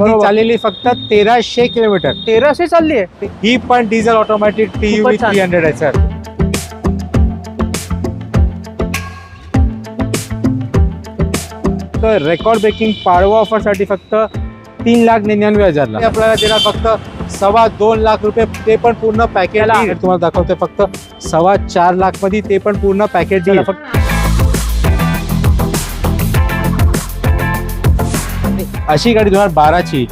आणि चाललेली फक्त 1300 किलोमीटर. 1300 चालली आहे. ही पण डिझेल ऑटोमॅटिक TUV 300 आहे सर. तर रेकॉर्ड ब्रेकिंग पाडवा ऑफर साठी फक्त 3,99,000 आपल्याला देणार फक्त 2.25 लाख रुपये, ते पण पूर्ण पॅकेज. तुम्हाला दाखवते फक्त 4.25 लाख मध्ये, ते पण पूर्ण पॅकेज. अशी गाडी 2012 ची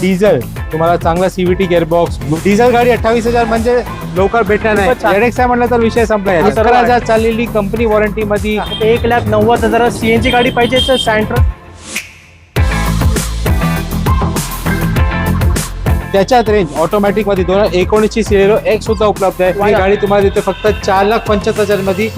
डिझेल, तुम्हाला चांगला CVT गिअरबॉक्स, डिझेल गाडी 28,000 म्हणजे लवकर भेटणार नाही. ZXi म्हटलं तर विषय संपला. 11,000 चाललेली कंपनी वॉरंटी मध्ये. 1,90,000 CNG गाडी पाहिजे तर सँट्रो, त्याच्यात रेंज ऑटोमॅटिक मध्ये 2019 ची सिलेरो एक सुद्धा उपलब्ध आहे. ही गाडी तुम्हाला देते फक्त 4,75,000 मध्ये.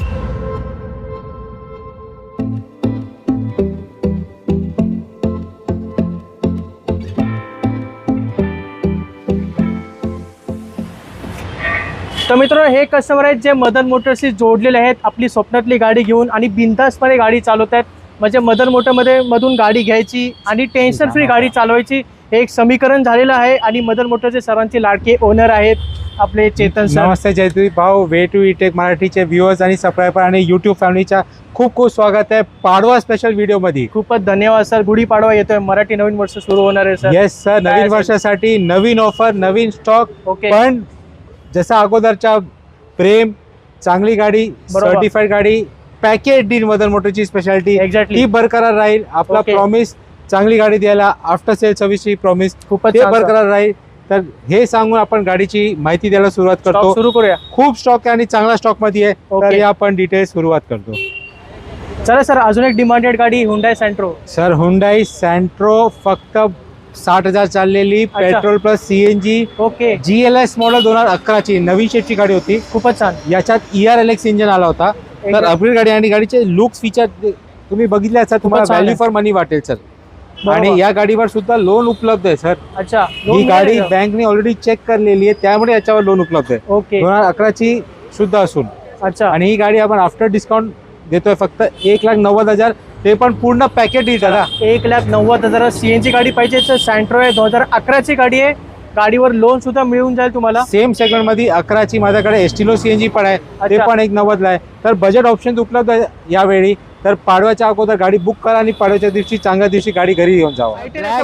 तर मित्रांनो, हे कस्टमर आहेत जे मदन मोटर्सशी जोडलेले आहेत, आपली स्वप्नातली गाडी घेऊन आणि बिनधास्तपणे गाडी चालवत आहेत. म्हणजे मदन मोटरमध्ये मधून गाडी घ्यायची आणि टेन्शन फ्री गाडी चालवायची, हे एक समीकरण झालेलं आहे. आणि मदन मोटरचे सरांचे लाडके ओनर आहेत आपले चेतन सर. नमस्ते जयदीप भाऊ, वे टू ईटेक मराठीचे व्ह्युअर्स आणि सबस्क्रायबर आणि यूट्यूब फॅमिलीच्या खूप खूप स्वागत आहे पाडवा स्पेशल व्हिडिओ मध्ये. खूपच धन्यवाद सर. गुढीपाडवा येतोय, मराठी नवीन वर्ष सुरू होणार आहे सर. येस सर, नवीन वर्षासाठी नवीन ऑफर, नवीन स्टॉक. पण जसं अगोदरच्या प्रेम, चांगली गाडी, सर्टिफाईड गाडी, पॅकेज डील मदन मोटरची स्पेशालिटी ही बरकरार राहील. आपला प्रॉमिस चांगली गाडी द्यायला, आफ्टर सेल सर्व्हिसची प्रॉमिस खूपच बरकरार राहील. तर हे सांगून आपण गाडीची माहिती द्यायला सुरुवात करतो. सुरू करूया. खूप स्टॉक आहे आणि चांगला स्टॉक मध्ये आहे, तर या आपण डिटेल सुरुवात करतो. चला सर, अजून एक डिमांडेड गाडी Hyundai Santro. Sir Hyundai Santro फक्त 60,000 चाललेली, petrol plus CNG. Okay. GLS model 2011 ची नवीन शेपची गाडी होती. खूपच छान. याच्यात ERLX इंजिन आला होता. तर अपग्रेड गाडी आणि गाडीचे लुक्स फीचर तुम्ही बघितले असतात, तुम्हाला व्हॅल्यू फॉर मनी वाटेल सर. आणि या गाडीवर सुद्धा लोन उपलब्ध आहे सर. अच्छा. ही गाडी बँकने ऑलरेडी चेक करलेली आहे, त्यामुळे याच्यावर लोन उपलब्ध आहे. ओके. 2011 ची सुद्धा असून. अच्छा. आणि ही गाडी आपण आफ्टर डिस्काउंट देतोय फक्त 1,90,000, ते पण पूर्ण पॅकेज डील दादा. 1,90,000 CNG गाडी पाहिजे तर सँट्रो आहे, 2011 ची गाडी आहे. गाडीवर लोन सुद्धा मिळून जाईल तुम्हाला. सेम सेगमेंट मध्ये 11 ची माझ्याकडे एस्टिलो CNG पण आहे, ते पण 1,90,000 आहे. तर बजेट ऑप्शन उपलब्ध आहे यावेळी. तर पाडव्याच्या अगोदर गाडी बुक करा आणि पाडव्याच्या दिवशी चांगल्या दिवशी गाडी घरी घेऊन जावा.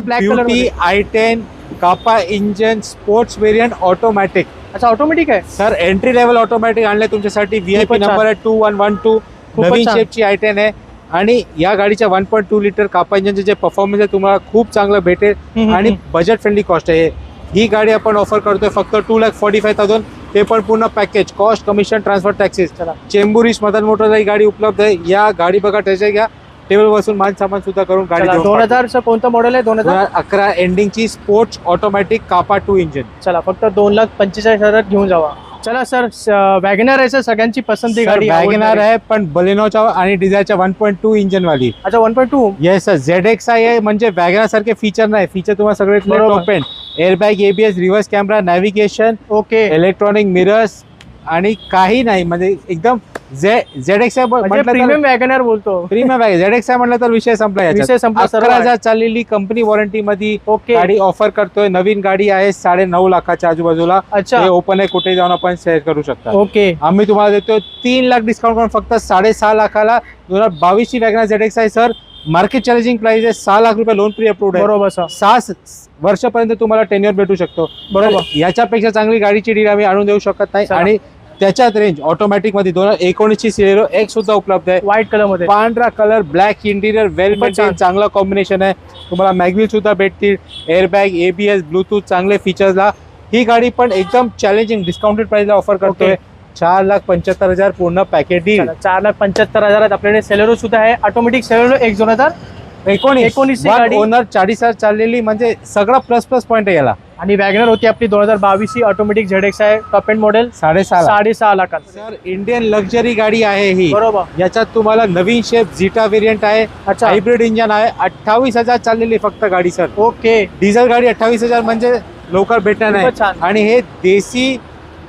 ब्युटी i10 कापा इंजन स्पोर्ट्स व्हेरियंट ऑटोमॅटिक. अच्छा, ऑटोमॅटिक आहे सर. एंट्री लेवल ऑटोमॅटिक आणले तुमच्यासाठी. VIP नंबर आहे 2112. नवीन शेपची i10 आहे. आणि या गाडीच्या 1.2 लिटर कापा इंजनचे जे परफॉर्मन्स आहे तुम्हाला खूप चांगलं भेटेल आणि बजेट फ्रेंडली कॉस्ट आहे. ही गाडी आपण ऑफर करतोय फक्त 2,45,000, ते पण पूर्ण package, cost, commission, transfer, taxes. Chembur east Madan मोटरला ही गाडी उपलब्ध आहे. या गाडी बघा, टेस्ट घ्या, टेबल बसून मान सामान सुद्धा करून गाडी. 2000 कोणतं मॉडेल आहे? 2011 एंडिंगची स्पोर्ट्स ऑटोमॅटिक कापा 2 इंजिन. चला, फक्त 2,45,000 घेऊन जावा. चला सर, वॅगनर आहे सर, सगळ्यांची पसंती गाडी. वॅगनर आहे पण बलेनोच्या आणि डिझायरच्या 1.2 इंजिन वाली. अच्छा, 1.2. Yes sir. ZXi आहे म्हणजे वॅगनर सारखे फीचर नाही. फीचर तुम्हाला सगळे top end, airbag, ABS, reverse camera, navigation, okay, electronic mirrors आणि काही नाही. म्हणजे एकदम ZXi प्रीमियम वॅगनर बोलतो. प्रीमियम ZXi म्हटलं तर विषय संपला. 11,000 चाललेली कंपनी वॉरंटी मध्ये गाडी ऑफर करतोय. नवीन गाडी आहे 9.5 लाखाच्या आजूबाजूला. अच्छा. ओपन आहे, कुठे जाऊन आपण शेअर करू शकता. ओके. आम्ही तुम्हाला देतोय 3 लाख डिस्काउंट करून फक्त 6.5 लाखाला 2022 ची WagonR ZXi sir. Market challenging price आहे. 6 लाख रुपये लोन प्री अप्रूव्ड आहे. बरोबर. 6 वर्षापर्यंत तुम्हाला टेन्युअर भेटू शकतो. बरोबर. याच्यापेक्षा चांगली गाडीची डील आम्ही आणून देऊ शकत नाही. आणि त्याच्यात रेंज ऑटोमॅटिक मध्ये 2019 ची सिलेरो एक सुद्धा उपलब्ध आहे. व्हाईट कलर मध्ये, पांढरा कलर, ब्लॅक इंटिरियर, वेल मेंटेन, चांगला कॉम्बिनेशन आहे. तुम्हाला मॅगव्हील सुद्धा भेटतील, एअरबॅग, ABS, ब्लूटूथ, चांगले फीचर्सला. ही गाडी पण एकदम चॅलेंजिंग डिस्काउंटेड प्राइसला ऑफर करतोय. 4,75,000 पूर्ण पॅकेज डील. 4,75,000 आपल्याकडे सेलेरो सुद्धा आहे. ऑटोमॅटिक सेलेरो 2019 गाडी, ओनर 40,000 चाललेली, म्हणजे सगळा प्लस पॉईंट आहे याला. आणि वॅगनर होती आपली 2022 ची automatic ZXi top end model 6.5 लाखात. सर इंडियन लक्झरी गाडी आहे ही. बरोबर. याच्यात तुम्हाला नवीन शेप झिटा व्हेरियंट आहे. हायब्रिड इंजन आहे. 28,000 चाललेली फक्त गाडी सर. ओके. डिझेल गाडी 28,000 म्हणजे लवकर भेटणार नाही. आणि हे देसी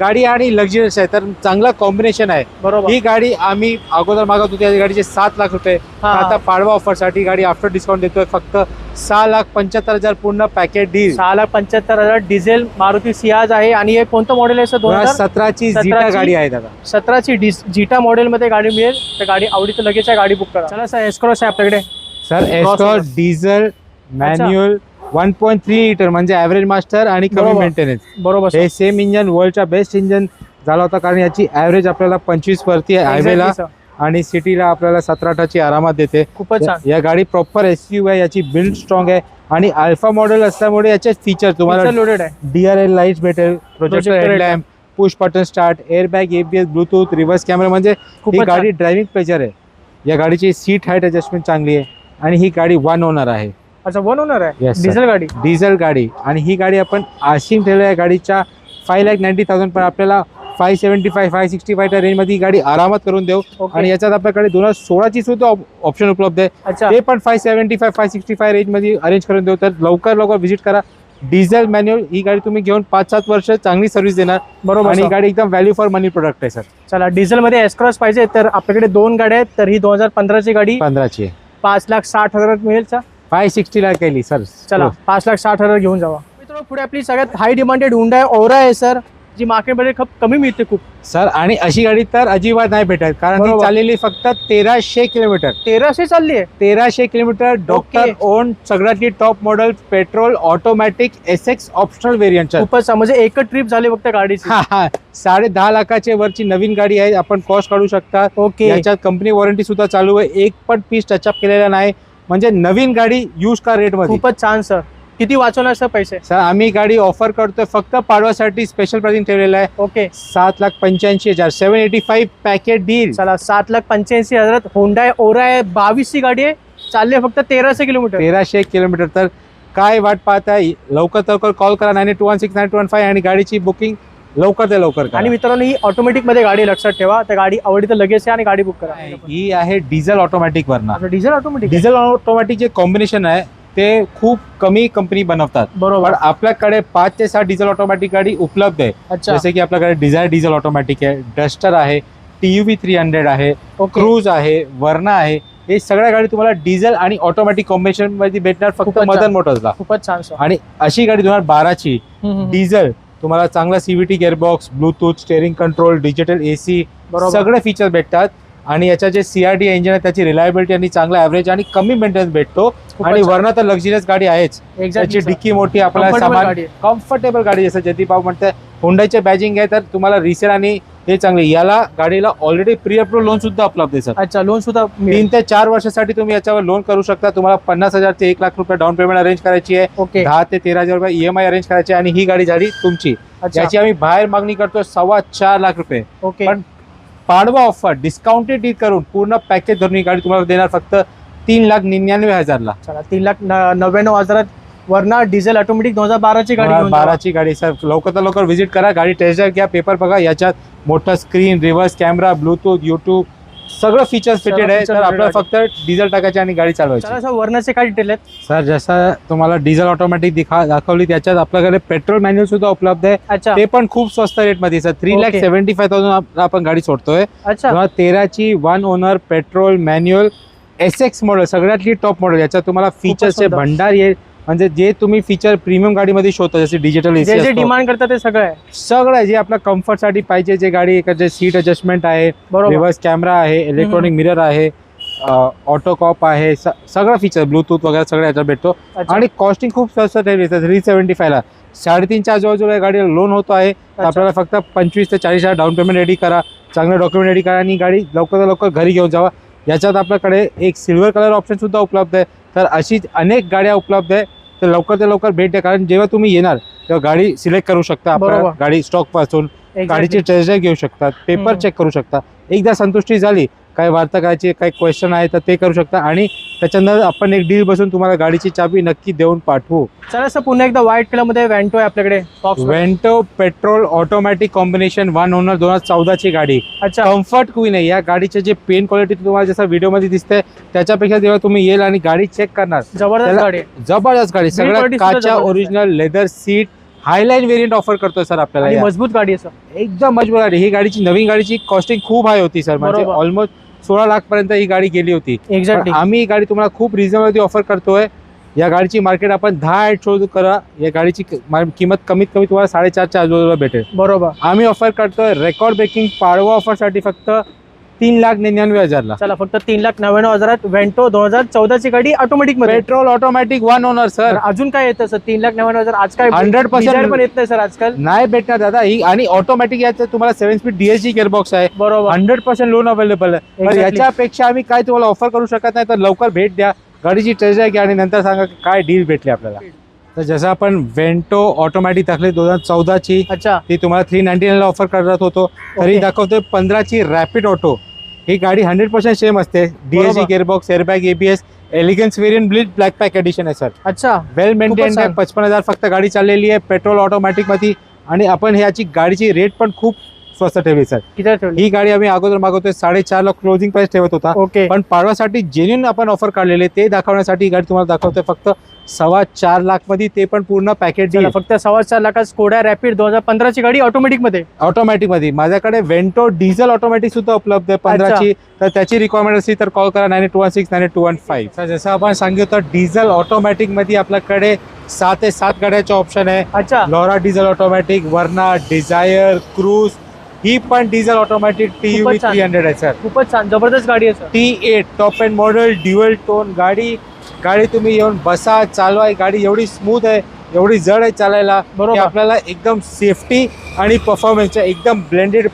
गाडी आणि लक्झरियस आहे, तर चांगला कॉम्बिनेशन आहे. बरोबर. ही गाडी आम्ही अगोदर मागत होती, या गाडीचे 7 लाख रुपये. हा. आता पाडवा ऑफर साठी गाडी आफ्टर डिस्काउंट देतोय फक्त 6,75,000 पूर्ण package deal. 6,75,000 diesel Maruti Ciaz आहे. आणि हे कोणतं मॉडेल आहे सर? 2017ची झीटा गाडी आहे दादा. 17ची जिटा मॉडेल मध्ये गाडी मिळेल. तर गाडी आवडी तर लगेच आहे, गाडी बुक करा. चला सर, एस्क्रॉस आहे आपल्याकडे. सर एस्क्रॉस डिझेल मॅन्युअल 1.3 लिटर म्हणजे ॲव्हरेज मास्टर आणि कमी बरोबर. मेंटेनन्स. बरोबर. हे सेम इंजन वर्ल्डचा बेस्ट इंजन झाला होता, कारण याची ॲव्हरेज आपल्याला 25 वरती आहे हायवेला, Exactly, sir. आणि सिटीला आपल्याला 17-18ची आरामात देते. खूपच छान. या गाडी प्रॉपर एसयूव्ही आहे, याची बिल्ड स्ट्रॉंग आहे आणि अल्फा मॉडेल असल्यामुळे याचे फीचर तुम्हाला लोडेड आहे. DRL लाईट्स भेटेल, projector headlamp, push button start, airbag, ABS, Bluetooth, reverse camera. म्हणजे ही खूपच गाडी ड्रायव्हिंग प्लेजर आहे. या गाडीची सीट हाईट ॲडजस्टमेंट चांगली आहे आणि ही गाडी 1 ओनर आहे. अच्छा, 1 ओनर आहे. Yes, sir. डिझेल गाडी. डिझेल गाडी. आणि ही गाडी आपण आशिंग ठेवल्या या गाडीच्या 5,90,000 पण आपल्याला 575, 565 रेंजमध्ये ही गाडी आरामात करून देऊ. Okay. आणि याच्यात आपल्याकडे 2016ची सुद्धा ऑप्शन उपलब्ध आहे. अच्छा. ते पण 575, 565 रेंजमध्ये अरेंज करून देऊ. तर लवकर व्हिजिट करा. डिझेल मॅन्युअल ही गाडी तुम्ही घेऊन 5-7 वर्ष चांगली सर्व्हिस देणार. बरोबर. आणि ही गाडी एकदम व्हॅल्यू फॉर मनी प्रोडक्ट आहे सर. चला, डिझेल मध्ये एस्क्रॉस पाहिजे तर आपल्याकडे 2 गाड्या आहेत. तर ही 2015ची गाडी 15ची 5,60,000 मिळेल सर. 560 ला केली सर. चला, 5,60,000 घेऊन जावा. मित्रांनो, पुढे आपली सगळ्यात हाय डिमांडेड हुंडाई ओरा आहे सर, जी मार्केटमध्ये खूप कमी मिळते खूप. सर आणि अशी गाडी तर अजिबात नाही भेटत, कारण ती बरोबर. चाललेली फक्त 1300 किलोमीटर. 1300 चालली आहे. 1300 किलोमीटर. डॉक्टर ओन सगळ्यात top model petrol automatic SX optional variant. खूपच म्हणजे एकच ट्रिप झाली फक्त गाडीची. 10.5 लाखाच्या वरची नवीन गाडी आहे. आपण कॉस्ट काढू शकता. ओके. याच्यात कंपनी वॉरंटी सुद्धा चालू आहे. एक पण पीस टचअप केलेला नाही. म्हणजे नवीन गाडी यूज कार रेट मध्ये. खूपच छान सर. किती वाचवणार सर पैसे? सर आम्ही गाडी ऑफर करतोय फक्त पाडवासाठी स्पेशल प्राइसिंग ठेवलेलं आहे. ओके. 7,85,000 785 package deal. चला, 7,85,000 हुंडाई ओरा आहे. 22ची गाडी आहे. चालली आहे फक्त 1300 किलोमीटर. 1300 किलोमीटर. तर काय वाट पाहताय? लवकर कॉल करा 92169215 आणि गाडीची बुकिंग लवकर ते लवकर करा. आणि मित्रांनो, ही ऑटोमॅटिक मध्ये गाडी लक्षात ठेवा. तर गाडी आवडी तर लगेच आहे आणि गाडी बुक करा. ही आहे diesel automatic Verna. Diesel automatic. Diesel automatic जे कॉम्बिनेशन आहे ते खूप कमी कंपनी बनवतात. बरोबर. पण आपल्याकडे 5 ते 6 डिझेल ऑटोमॅटिक गाडी उपलब्ध आहे. अच्छा. जसे की आपल्याकडे डिझायर डिझेल ऑटोमॅटिक आहे, डस्टर आहे, TUV 300 आहे, ओके. क्रूज आहे, वर्ना आहे. हे सगळ्या गाडी तुम्हाला डिझेल आणि ऑटोमॅटिक कॉम्बिनेशन मध्ये भेटणार फक्त खूपच मदन छान. मोटर्सला. खूपच छान सर. आणि अशी गाडी 2012ची डिझेल तुम्हाला चांगला CVT gearbox, Bluetooth, steering control, digital AC बरोबर. सगळे फीचर्स भेटतात. आणि याच्या जे CRD इंजिन आहे त्याची रिलायबिलिटी आणि चांगला ॲव्हरेज आणि कमी मेंटेनन्स भेटतो. आणि छान. वरना तर लक्झरियस गाडी आहेच. Exactly, त्याची sir. डिक्की मोठी, आपल्याला Comfortable सामान गाडी आहे. कम्फर्टेबल गाडी, जसं जयदीप म्हणते हुंडाईचे बॅजिंग आहे, तर तुम्हाला रिसेल आणि हे चांगले. याला गाडीला ऑलरेडी प्री अप्रूव्ह लोन सुद्धा उपलब्ध आहे सर. अच्छा, लोन सुद्धा 3 ते 4 वर्षासाठी तुम्ही याच्यावर लोन करू शकता. तुम्हाला 50,000 ते 1 लाख रुपये डाऊन पेमेंट अरेंज करायची आहे. ओके. 10 ते 13,000 रुपये EMI अरेंज करायची आहे. आणि ही गाडी झाली तुमची. अच्छा. याची आम्ही बाहेर मागणी करतो 4.25 लाख रुपये. ओके. पण पाडवा ऑफर डिस्काउंटेड डील करून पूर्ण पॅकेज धरून ही गाडी तुम्हाला देणार फक्त 3,99,000 ला. चला, 3,99,000 वरना डिझेल ऑटोमॅटिक 2012ची गाडी घेऊन जावा. 12ची गाडी. सर लवकर व्हिजिट करा, गाडी टेस्ट ड्राईव्ह घ्या, पेपर बघा. याच्यात मोठा screen, reverse camera, Bluetooth, YouTube सगळं फीचर्स फिटेड आहे. features तर आपल्याला fitted फक्त डिझेल टाकायची आणि गाडी चालवायची. चला सर, वरनाचे काय डिटेल आहेत? सर जसं तुम्हाला डिझेल ऑटोमॅटिक दाखवली, त्याच्यात आपल्याकडे पेट्रोल मॅन्युअल सुद्धा उपलब्ध आहे. अच्छा. ते पण खूप स्वस्त रेटमध्ये. सर 3,75,000 आपण गाडी सोडतोय. अच्छा. 2013ची 1 owner petrol manual SX model, सगळ्यातली टॉप मॉडेल. याच्यात तुम्हाला फीचर्सचे सुंदर. भंडार येईल. म्हणजे जे तुम्ही फीचर प्रीमियम गाडीमध्ये शोधता, जसे डिजिटल जे AC डिमांड करतात ते सगळं आहे. सगळं जे आपल्या कम्फर्टसाठी पाहिजे, जे गाडी एखाद्या सीट अडजस्टमेंट आहे, बरोबर. रिव्हर्स कॅमेरा आहे, इलेक्ट्रॉनिक मिरर आहे, ऑटो कॉप आहे, सगळं फीचर, ब्लूटूथ वगैरे सगळं याच्यात भेटतो. अच्छा. आणि कॉस्टिंग खूप स्वस्त ठेवली. 375 ला 3.5च्या आजूबाजूला या गाडीला लोन होतो आहे. तर आपल्याला फक्त 25 ते 40,000 डाऊन पेमेंट रेडी करा, चांगलं डॉक्युमेंट रेडी करा आणि गाडी लवकर घरी घेऊन जावा. याच्यात आपल्याकडे एक सिल्वर कलर ऑप्शन सुद्धा उपलब्ध आहे. तर अशीच अनेक गाड्या उपलब्ध आहे. तर लवकर भेट द्या, कारण जेव्हा तुम्ही येणार तेव्हा गाडी सिलेक्ट करू शकता. आपल्या बरोबर. गाडी स्टॉक पासून गाडीची Exactly. टेस्ट ड्राईव्ह घेऊ शकतात, पेपर चेक करू शकता. एकदा संतुष्टी झाली, काय वार्ता करायची, काय क्वेश्चन आहे तर ते करू शकता. आणि त्याच्यानंतर आपण एक डील बसून तुम्हाला गाडीची चाबी नक्की देऊन पाठवू. चला सर, पुन्हा एकदा व्हाईट कलर मध्ये वेंटो आहे आपल्याकडे. Vento petrol automatic combination 1 owner 2014ची गाडी. अच्छा. कम्फर्ट क्वीन आहे. या गाडीचे जे पेन क्वालिटी तुम्हाला जसं व्हिडिओ मध्ये दिसते त्याच्यापेक्षा जेव्हा तुम्ही येईल आणि गाडी चेक करणार, जबरदस्त गाडी आहे. जबरदस्त गाडी. सगळ्या quality सुद्धा काचा, जबरदस्त original leather seat, Highline variant offer करतोय सर आपल्याला आणि या. मजबूत गाडी आहे सर. एकदम मजबूत गाडी. ही गाडीची नवीन गाडीची कॉस्टिंग खूप हाय होती सर, म्हणजे बरोबर. ऑलमोस्ट 16 लाख पर्यंत ही गाडी गेली होती. एक्झॅक्टली. पण आम्ही ही गाडी तुम्हाला खूप रिझनेबल ऑफर करतोय. या गाडीची मार्केट आपण 10 शोध करा, या गाडीची किंमत कमीत कमी तुम्हाला 4.5च्या आजूबाजूला भेटेल. बरोबर. आम्ही ऑफर करतोय रेकॉर्ड ब्रेकिंग पाडवा ऑफर साठी फक्त 3,99,000 चला फक्त 3,99,000 वेंटो 2014 ची गाडी ऑटोमॅटिक मध्ये. Petrol automatic 1 owner sir. तर अजून काय येतं सर 3,99,000 आज काय 100% डिझायर पण येत नाही सर आजकाल. नाही भेटणार दादा. ही आणि ऑटोमॅटिक याचं तुम्हाला 7 स्पीड DSG गिअरबॉक्स आहे. बरोबर. 100% लोन अवेलेबल आहे. तर Exactly. याच्यापेक्षा आम्ही काय तुम्हाला ऑफर करू शकत नाही. तर लवकर भेट द्या, गाडीची टेस्ट ड्राइव्ह घ्या आणि नंतर सांगा की काय डील भेटली आपल्याला. तर जसं आपण वेंटो ऑटोमॅटिक दाखवली 2014 ची, अच्छा. ती तुम्हाला 399 ला ऑफर करत होतो. तरी Okay. दाखवतोय 15 ची रॅपिड ऑटो. ही गाडी 100% सेम असते. DSG बरोबर. Gearbox, airbag, ABS, elegance variant black pack edition आहे सर. अच्छा. वेल मेंटेन्ड आहे. छान. 55,000 फक्त गाडी चाललेली आहे पेट्रोल ऑटोमॅटिक मध्ये. आणि आपण ह्याची गाडीची रेट पण खूप स्वस्त ठेवली सर. किती ठेवली? ही गाडी आम्ही अगोदर मागवतोय 4.5 लाख क्लोजिंग प्राइस ठेवत होता. ओके. पण पाडवासाठी जेन्युइन आपण ऑफर काढलेले ते दाखवण्यासाठी ही गाडी तुम्हाला दाखवतोय फक्त 4.25 लाख मध्ये, ते पण पूर्ण पॅकेज चला फक्त 4.25 लाखात स्कोडा रॅपिड 2015 ची गाडी ऑटोमॅटिक मध्ये. ऑटोमॅटिक मध्ये. माझ्याकडे वेंटो डिझेल ऑटोमॅटिक सुद्धा उपलब्ध आहे 15 ची. तर त्याची रिक्वायरमेंट असली तर कॉल करा 9816 9815. जसं आपण सांगितलं डिझेल ऑटोमॅटिक मध्ये आपल्याकडे 7 ते 7 गाड्याचे ऑप्शन आहे. अच्छा. लॉरा डिझेल ऑटोमॅटिक, वर्ना, डिझायर, क्रूज. ही पण डिझेल ऑटोमॅटिक TUV खूपच छान. 300 आहे सर. खूपच छान जबरदस्त गाडी आहे sir. T8 top end model dual tone गाडी. गाडी तुम्ही येऊन बसा, चालवा. गाडी एवढी स्मूथ आहे, एवढी जड आहे चालायला, बरोबर. की आपल्याला एकदम सेफ्टी आणि परफॉर्मन्सचं एकदम ब्लेंडेड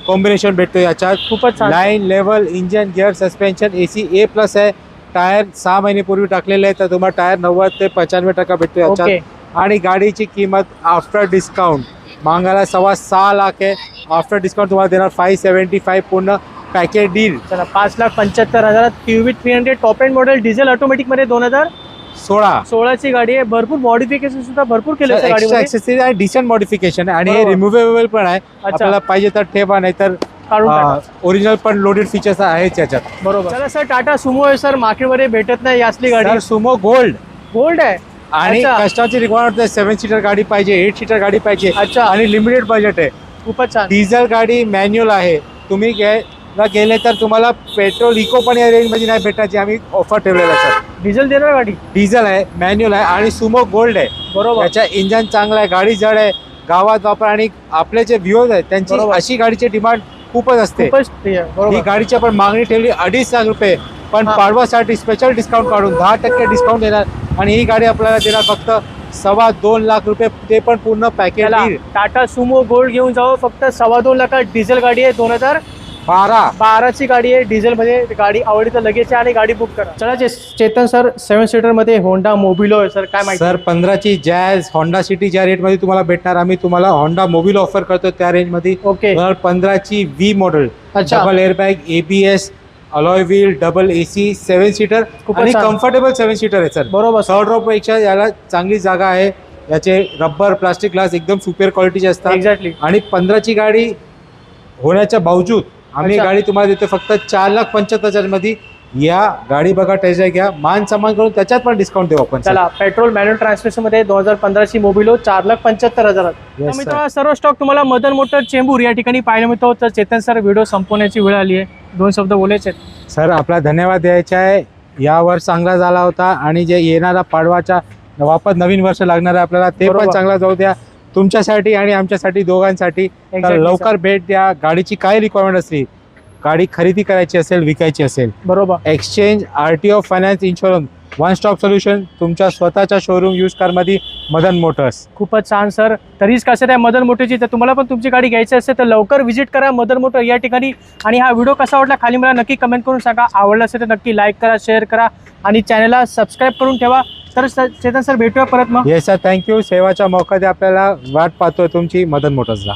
कॉम्बिनेशन भेटतो याच्यात. खूपच छान. Line level, engine, gear, suspension, AC A+ आहे. टायर 6 महिन्यापूर्वी टाकलेले आहे, तर तुम्हाला टायर 90 ते 95% भेटतो ओके. याच्यात. आणि गाडीची किंमत आफ्टर डिस्काउंट मागायला 6.25 लाख आहे. आफ्टर डिस्काउंट तुम्हाला देणार 575 पूर्ण पॅकेज डील. चला 5,75,000 TUV 300 top end model diesel automatic मध्ये 2016 ची गाडी आहे. भरपूर मॉडिफिकेशन सुद्धा भरपूर केलं एक्स्ट्रा गाडीमध्ये. एक्सेसरीज आणि डिसेंट मॉडिफिकेशन आहे. आणि हे बरोबर. रिमुवेबल पण आहे. आपल्याला पाहिजे तर ठेवा, नाही तर काढून टाका. ओरिजिनल पण लोडेड फीचर्स आहेत याच्यात. बरोबर. चला सर टाटा सुमो आहे सर, मार्केटमध्ये भेटत नाही असली गाडी. Sumo gold. गोल्ड आहे. आणि अच्छा. कस्टमरची रिक्वायरमेंट 7 सीटर गाडी पाहिजे, 8 सीटर गाडी पाहिजे. अच्छा. आणि लिमिटेड बजेट आहे. खूपच छान. डिझेल गाडी मॅन्युअल आहे. तुम्ही गेले तर तुम्हाला पेट्रोल इको पण या रेंज मध्ये नाही भेटायची. आम्ही ऑफर ठेवलेला सर. डिझेल देणार गाडी. डिझेल आहे, मॅन्युअल आहे आणि सुमो गोल्ड आहे. बरोबर. त्याचा इंजन चांगला आहे, गाडी जड आहे, गावात वापर. आणि आपले जे व्ह्यूअर्स आहेत त्यांची बरोबर. अशी गाडीची डिमांड खूपच असते. खूपच प्रिय. ही बरोबर. गाडीची आपण मागणी ठेवली 2.5 लाख रुपये, पण हा. पाडवासाठी स्पेशल डिस्काउंट काढून 10% डिस्काउंट देणार. आणि ही गाडी आपल्याला देणार फक्त 2.25 लाख रुपये, ते पण पूर्ण पॅकेज. चला टाटा सुमो गोल्ड घेऊन जाऊ. फक्त 2.25 लाखात डिझेल गाडी आहे. 2012 ची गाडी आहे. डिझेल मध्ये गाडी आवडली तर लगेच या आणि गाडी बुक करा. चला चेतन सर 7 सीटर मध्ये होंडा मोबिलो आहे सर, काय माहिती? सर 15 ची जॅज होंडा सिटी ज्या रेट मध्ये तुम्हाला भेटणार, आम्ही तुम्हाला होंडा मोबिलो ऑफर करतो त्या रेंज मध्ये. ओके. 15 ची V मॉडेल, अच्छा. Double airbag, ABS, alloy wheel, double AC, 7 seater खूपच आणि छान. कम्फर्टेबल 7 सीटर आहे सर. बरोबर. 3rd रो पेक्षा याला चांगली जागा आहे. याचे रबर, प्लास्टिक ग्लास एकदम सुपर क्वालिटीचे असतात. एक्झॅक्टली. आणि 15 ची गाडी होण्याच्या बावजूद आम्ही अच्छा. गाडी तुम्हाला देतो फक्त 4,75,000 मध्ये. या गाडी बघा, टेस्ट ड्राइव्ह घ्या, मान सन्मान करून त्याच्यात पण डिस्काउंट देऊ आपण. चला पेट्रोल मॅन्युअल ट्रान्समिशन मध्ये 2015 ची मोबिलो 4,75,000. Yes, मित्र सर्व स्टॉक तुम्हाला मदन मोटर चेंबूर या ठिकाणी पाहायला मिळतो. तर चेतन सर व्हिडिओ संपवण्याची वेळ आली आहे, 2 शब्द बोलायचे आहेत. सर आपला धन्यवाद द्यायचा आहे. या वर्ष चांगला झाला होता आणि जे येणारा पाडवाच्या वापस नवीन वर्ष लागणार आहे आपल्याला, ते पण बरोबर. चांगला जाऊ द्या तुमच्यासाठी आणि आमच्यासाठी दोघांसाठी. तर Exactly, लवकर भेट द्या. गाडीची काय रिक्वायरमेंट असली, गाडी खरेदी करायची असेल, विकायची असेल, बरोबर. Exchange, RTO, finance, insurance, one stop solution तुमच्या स्वतःच्या शोरूम यूज कारमध्ये मदन मोटर्स. खूपच छान सर. तरीच कसं आहे मदन मोटरची, तर तुम्हाला पण तुमची गाडी घ्यायची असेल तर लवकर व्हिजिट करा मदन मोटर या ठिकाणी. आणि हा व्हिडिओ कसा वाटला खाली मला नक्की कमेंट करून सांगा. आवडला असेल तर नक्की लाईक करा, शेअर करा आणि चॅनलला सबस्क्राईब करून ठेवा. तर चेतन सर भेटूया परत मग. Yes sir, thank you. सेवाचा मौका द्या आपल्याला. वाट पाहतोय तुमची मदन मोटर्सला.